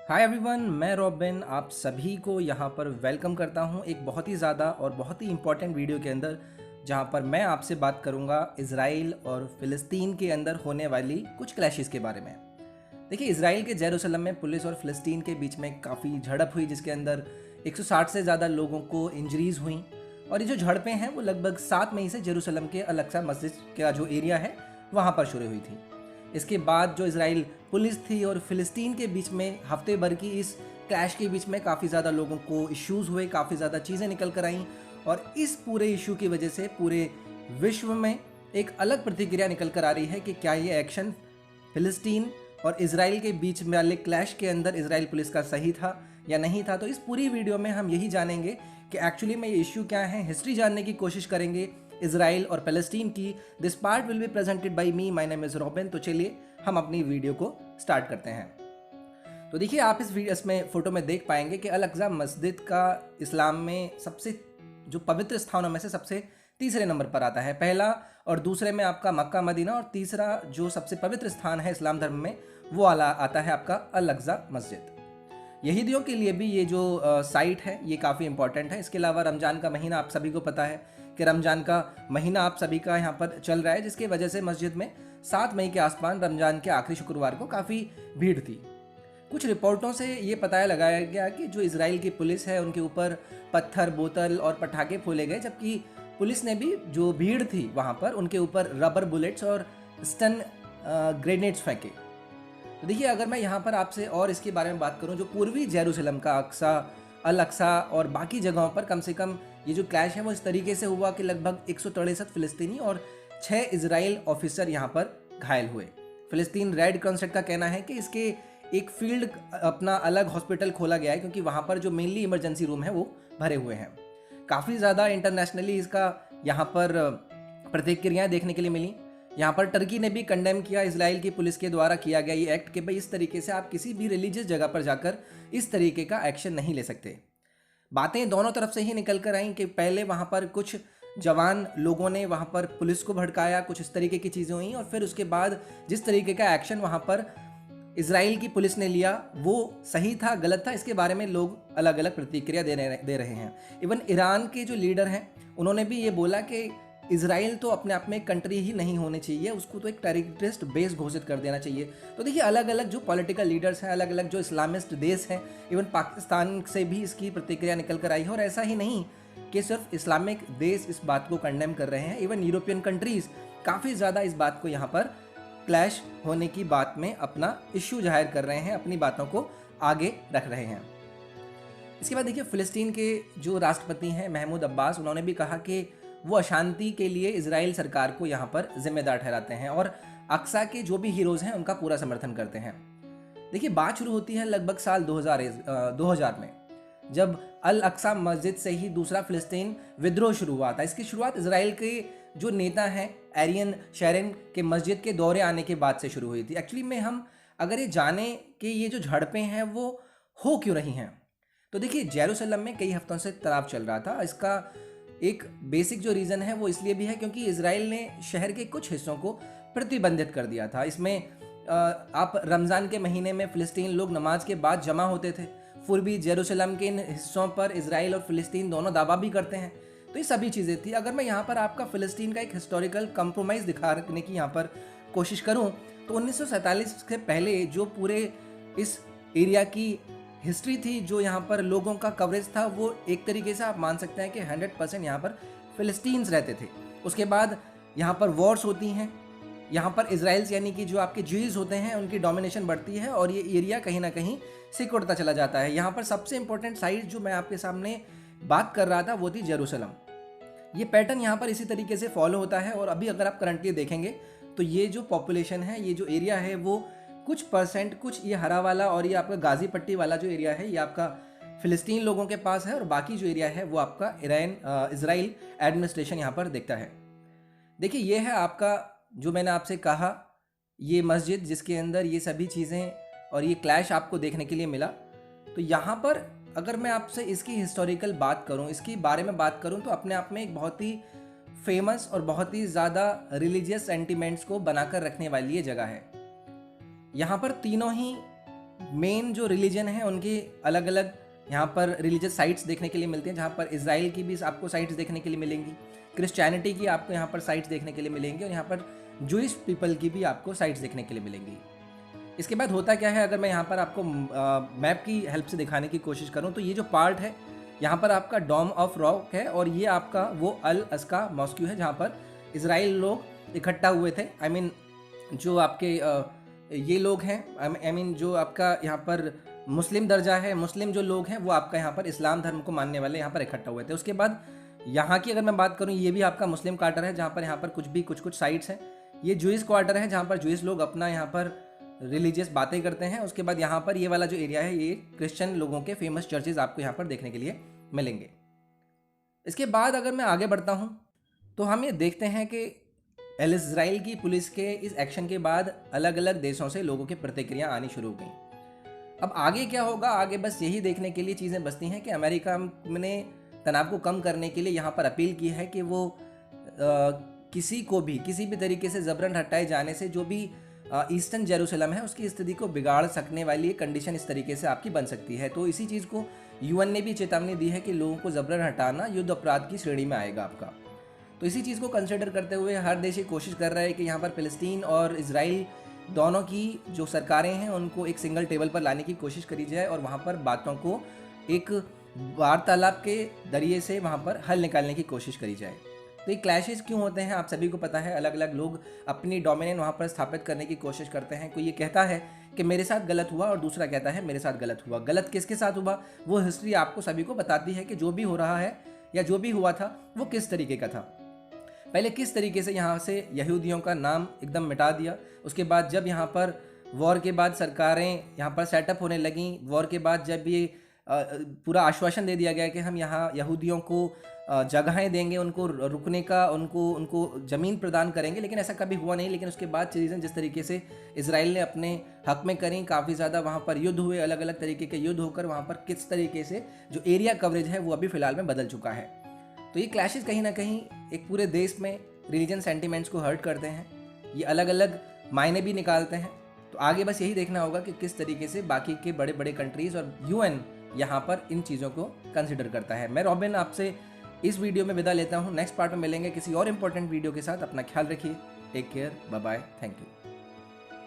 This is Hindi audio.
हाय एवरीवन, मैं रॉबिन आप सभी को यहाँ पर वेलकम करता हूँ एक बहुत ही ज़्यादा और बहुत ही इम्पॉर्टेंट वीडियो के अंदर, जहाँ पर मैं आपसे बात करूँगा इज़राइल और फ़िलिस्तीन के अंदर होने वाली कुछ क्लैशेस के बारे में। देखिए, इज़राइल के जेरूसलम में पुलिस और फ़िलिस्तीन के बीच में काफ़ी झड़प हुई, जिसके अंदर 160 से ज़्यादा लोगों को इंजरीज़ हुई। और ये जो झड़पें हैं वो लगभग 7 मई से जेरूसलम के अल अक्सा मस्जिद का जो एरिया है वहाँ पर शुरू हुई थी। इसके बाद जो इज़राइल पुलिस थी और फ़िलिस्तीन के बीच में हफ्ते भर की इस क्लैश के बीच में काफ़ी ज़्यादा लोगों को इश्यूज़ हुए, काफ़ी ज़्यादा चीज़ें निकल कर आईं। और इस पूरे इशू की वजह से पूरे विश्व में एक अलग प्रतिक्रिया निकल कर आ रही है कि क्या ये एक्शन फ़िलिस्तीन और इज़राइल के बीच में वाले क्लैश के अंदर इज़राइल पुलिस का सही था या नहीं था। तो इस पूरी वीडियो में हम यही जानेंगे कि एक्चुअली में ये इशू क्या है, हिस्ट्री जानने की कोशिश करेंगे इज़राइल और फ़लस्तीन की। This part will be presented by me, my name is robin. तो चलिए हम अपनी वीडियो को स्टार्ट करते हैं। तो देखिए, आप इस वीडियो में फ़ोटो में देख पाएंगे कि अल अक्सा मस्जिद का इस्लाम में सबसे जो पवित्र स्थानों में से सबसे तीसरे नंबर पर आता है। पहला और दूसरे में आपका मक्का मदीना, और तीसरा जो सबसे पवित्र स्थान है इस्लाम धर्म में वो आता है आपका अल अक्सा मस्जिद। यहूदियों के लिए भी ये जो साइट है ये काफ़ी इंपॉर्टेंट है। इसके अलावा रमज़ान का महीना आप सभी को पता है कि रमज़ान का महीना आप सभी का यहाँ पर चल रहा है, जिसकी वजह से मस्जिद में 7 मई के आसपास रमज़ान के आखिरी शुक्रवार को काफ़ी भीड़ थी। कुछ रिपोर्टों से ये पता लगाया गया कि जो इज़राइल की पुलिस है उनके ऊपर पत्थर, बोतल और पटाखे फोड़े गए, जबकि पुलिस ने भी जो भीड़ थी वहाँ पर उनके ऊपर रबर बुलेट्स और स्टन ग्रेनेड्स फेंके। तो देखिए, अगर मैं यहाँ पर आपसे और इसके बारे में बात करूँ, जो पूर्वी जेरूसलम का अक्सा, अल अक्सा और बाकी जगहों पर कम से कम ये जो क्लैश है वो इस तरीके से हुआ कि लगभग 163 फिलिस्तीनी और 6 इजराइल ऑफिसर यहाँ पर घायल हुए। फिलिस्तीन रेड क्रॉसेट का कहना है कि इसके एक फील्ड अपना अलग हॉस्पिटल खोला गया है, क्योंकि वहाँ पर जो मेनली इमरजेंसी रूम है वो भरे हुए हैं। काफ़ी ज़्यादा इंटरनेशनली इसका यहाँ पर प्रतिक्रियाएँ देखने के लिए मिली। यहाँ पर टर्की ने भी कंडेम किया इजराइल की पुलिस के द्वारा किया गया ये एक्ट कि भाई इस तरीके से आप किसी भी रिलीजियस जगह पर जाकर इस तरीके का एक्शन नहीं ले सकते। बातें दोनों तरफ से ही निकल कर आई कि पहले वहाँ पर कुछ जवान लोगों ने वहाँ पर पुलिस को भड़काया, कुछ इस तरीके की चीज़ें हुई, और फिर उसके बाद जिस तरीके का एक्शन वहाँ पर इजराइल की पुलिस ने लिया वो सही था गलत था, इसके बारे में लोग अलग अलग प्रतिक्रिया दे रहे हैं। इवन ईरान के जो लीडर हैं उन्होंने भी ये बोला कि इजराइल तो अपने आप में एक कंट्री ही नहीं होनी चाहिए, उसको तो एक टेररिस्ट बेस घोषित कर देना चाहिए। तो देखिए, अलग अलग जो पॉलिटिकल लीडर्स हैं, अलग अलग जो इस्लामिस्ट देश हैं, इवन पाकिस्तान से भी इसकी प्रतिक्रिया निकल कर आई है। और ऐसा ही नहीं कि सिर्फ इस्लामिक देश इस बात को कंडेम कर रहे हैं, इवन यूरोपियन कंट्रीज़ काफ़ी ज़्यादा इस बात को यहाँ पर क्लैश होने की बात में अपना इश्यू जाहिर कर रहे हैं, अपनी बातों को आगे रख रहे हैं। इसके बाद देखिए, फ़िलिस्तीन के जो राष्ट्रपति हैं महमूद अब्बास, उन्होंने भी कहा कि वो अशांति के लिए इजराइल सरकार को यहाँ पर जिम्मेदार ठहराते हैं और अक्सा के जो भी हीरोज़ हैं उनका पूरा समर्थन करते हैं। देखिए, बात शुरू होती है लगभग साल 2000 में, जब अल अक्सा मस्जिद से ही दूसरा फ़िलिस्तीन विद्रोह शुरू हुआ था। इसकी शुरुआत इजराइल के जो नेता हैं एरियन शेरन के मस्जिद के दौरे आने के बाद से शुरू हुई थी। एक्चुअली में हम अगर ये जाने कि ये जो झड़पें हैं वो हो क्यों रही हैं, तो देखिए, जेरूसलम में कई हफ्तों से तनाव चल रहा था। इसका एक बेसिक जो रीज़न है वो इसलिए भी है क्योंकि इजराइल ने शहर के कुछ हिस्सों को प्रतिबंधित कर दिया था। इसमें आप रमज़ान के महीने में फ़िलिस्तीन लोग नमाज के बाद जमा होते थे। पूर्वी जेरूसलम के इन हिस्सों पर इजराइल और फ़िलिस्तीन दोनों दावा भी करते हैं। तो ये सभी चीज़ें थी। अगर मैं यहाँ पर आपका फ़िलिस्तीन का एक हिस्टोरिकल कंप्रोमाइज़ दिखाने की यहाँ पर कोशिश करूँ, तो 1947 से पहले जो पूरे इस एरिया की हिस्ट्री थी, जो यहाँ पर लोगों का कवरेज था, वो एक तरीके से आप मान सकते हैं कि 100% यहाँ पर फ़िलिस्तीन्स रहते थे। उसके बाद यहाँ पर वॉर्स होती हैं, यहाँ पर इजराइल्स यानी कि जो आपके ज्यूज़ होते हैं उनकी डोमिनेशन बढ़ती है और ये एरिया कहीं ना कहीं सिकुड़ता चला जाता है। यहाँ पर सबसे इंपॉर्टेंट साइट जो मैं आपके सामने बात कर रहा था वो थी जेरूसलम। ये पैटर्न यहाँ पर इसी तरीके से फॉलो होता है। और अभी अगर आप करंटली देखेंगे तो ये जो पॉपुलेशन है, ये जो एरिया है, वो कुछ परसेंट, कुछ ये हरा वाला और ये आपका गाजी पट्टी वाला जो एरिया है ये आपका फ़िलिस्तीन लोगों के पास है, और बाकी जो एरिया है वो आपका इजराइल एडमिनिस्ट्रेशन यहाँ पर देखता है। देखिए, ये है आपका जो मैंने आपसे कहा ये मस्जिद, जिसके अंदर ये सभी चीज़ें और ये क्लैश आपको देखने के लिए मिला। तो यहाँ पर अगर मैं आपसे इसकी हिस्टोरिकल बात करूँ, इसके बारे में बात करूँ, तो अपने आप में एक बहुत ही फेमस और बहुत ही ज़्यादा रिलीजियस सेंटिमेंट्स को बनाकर रखने वाली ये जगह है। यहाँ पर तीनों ही मेन जो रिलीजन है उनकी अलग अलग यहाँ पर रिलीजियस साइट्स देखने के लिए मिलती हैं, जहाँ पर इजराइल की भी आपको साइट्स देखने के लिए मिलेंगी, क्रिश्चियनिटी की आपको यहाँ पर साइट्स देखने के लिए मिलेंगी, और यहाँ पर जूइश पीपल की भी आपको साइट्स देखने के लिए मिलेंगी। इसके बाद होता क्या है, अगर मैं यहाँ पर आपको मैप की हेल्प से दिखाने की कोशिश करूँ तो ये जो पार्ट है यहाँ पर आपका डोम ऑफ रॉक है, और ये आपका वो अल अस्का मॉस्क्यू है जहाँ पर इजराइल लोग इकट्ठा हुए थे। आई मीन जो आपके ये लोग हैं, आई मीन जो आपका यहाँ पर मुस्लिम दर्जा है, मुस्लिम जो लोग हैं वो आपका यहाँ पर इस्लाम धर्म को मानने वाले यहाँ पर इकट्ठा हुए थे। उसके बाद यहाँ की अगर मैं बात करूँ, ये भी आपका मुस्लिम क्वार्टर है जहाँ पर यहाँ पर कुछ साइट्स हैं। ये जूइस क्वार्टर है जहाँ पर जूइस लोग अपना यहाँ पर रिलीजियस बातें करते हैं। उसके बाद यहाँ पर ये वाला जो एरिया है ये क्रिश्चियन लोगों के फेमस चर्चेज आपको यहाँ पर देखने के लिए मिलेंगे। इसके बाद अगर मैं आगे बढ़ता हूँ तो हम ये देखते हैं कि इजराइल की पुलिस के इस एक्शन के बाद अलग अलग देशों से लोगों की प्रतिक्रिया आनी शुरू हो गई। अब आगे क्या होगा, आगे बस यही देखने के लिए चीज़ें बचती हैं कि अमेरिका ने तनाव को कम करने के लिए यहाँ पर अपील की है कि वो किसी भी तरीके से ज़बरन हटाए जाने से जो भी ईस्टर्न जेरूसलम है उसकी स्थिति को बिगाड़ सकने वाली कंडीशन इस तरीके से आपकी बन सकती है। तो इसी चीज़ को यूएन ने भी चेतावनी दी है कि लोगों को ज़बरन हटाना युद्ध अपराध की श्रेणी में आएगा आपका। तो इसी चीज़ को कंसिडर करते हुए हर देश ये कोशिश कर रहा है कि यहाँ पर फ़िलिस्तीन और इजराइल दोनों की जो सरकारें हैं उनको एक सिंगल टेबल पर लाने की कोशिश करी जाए और वहाँ पर बातों को एक वार्तालाप के जरिए से वहाँ पर हल निकालने की कोशिश करी जाए। तो ये क्लैशेस क्यों होते हैं आप सभी को पता है, अलग अलग लोग अपनी डोमिनेंस वहाँ पर स्थापित करने की कोशिश करते हैं। कोई ये कहता है कि मेरे साथ गलत हुआ और दूसरा कहता है मेरे साथ गलत हुआ। गलत किसके साथ हुआ वो हिस्ट्री आपको सभी को बताती है कि जो भी हो रहा है या जो भी हुआ था वो किस तरीके का था। पहले किस तरीके से यहाँ से यहूदियों का नाम एकदम मिटा दिया, उसके बाद जब यहाँ पर वॉर के बाद सरकारें यहाँ पर सेटअप होने लगीं, वॉर के बाद जब ये पूरा आश्वासन दे दिया गया कि हम यहाँ यहूदियों को जगहें देंगे, उनको रुकने का, उनको ज़मीन प्रदान करेंगे, लेकिन ऐसा कभी हुआ नहीं। लेकिन उसके बाद चीज़ें जिस तरीके से इजराइल ने अपने हक में करी, काफ़ी ज़्यादा वहाँ पर युद्ध हुए, अलग अलग तरीके के युद्ध होकर वहाँ पर किस तरीके से जो एरिया कवरेज है वो अभी फ़िलहाल में बदल चुका है। तो ये क्लैशेस कहीं ना कहीं एक पूरे देश में रिलीजन सेंटिमेंट्स को हर्ट करते हैं, ये अलग अलग मायने भी निकालते हैं। तो आगे बस यही देखना होगा कि किस तरीके से बाकी के बड़े बड़े कंट्रीज़ और यूएन यहाँ पर इन चीज़ों को कंसिडर करता है। मैं रॉबिन आपसे इस वीडियो में विदा लेता हूँ। नेक्स्ट पार्ट में मिलेंगे किसी और इम्पोर्टेंट वीडियो के साथ। अपना ख्याल रखिए, take care, bye bye, thank you.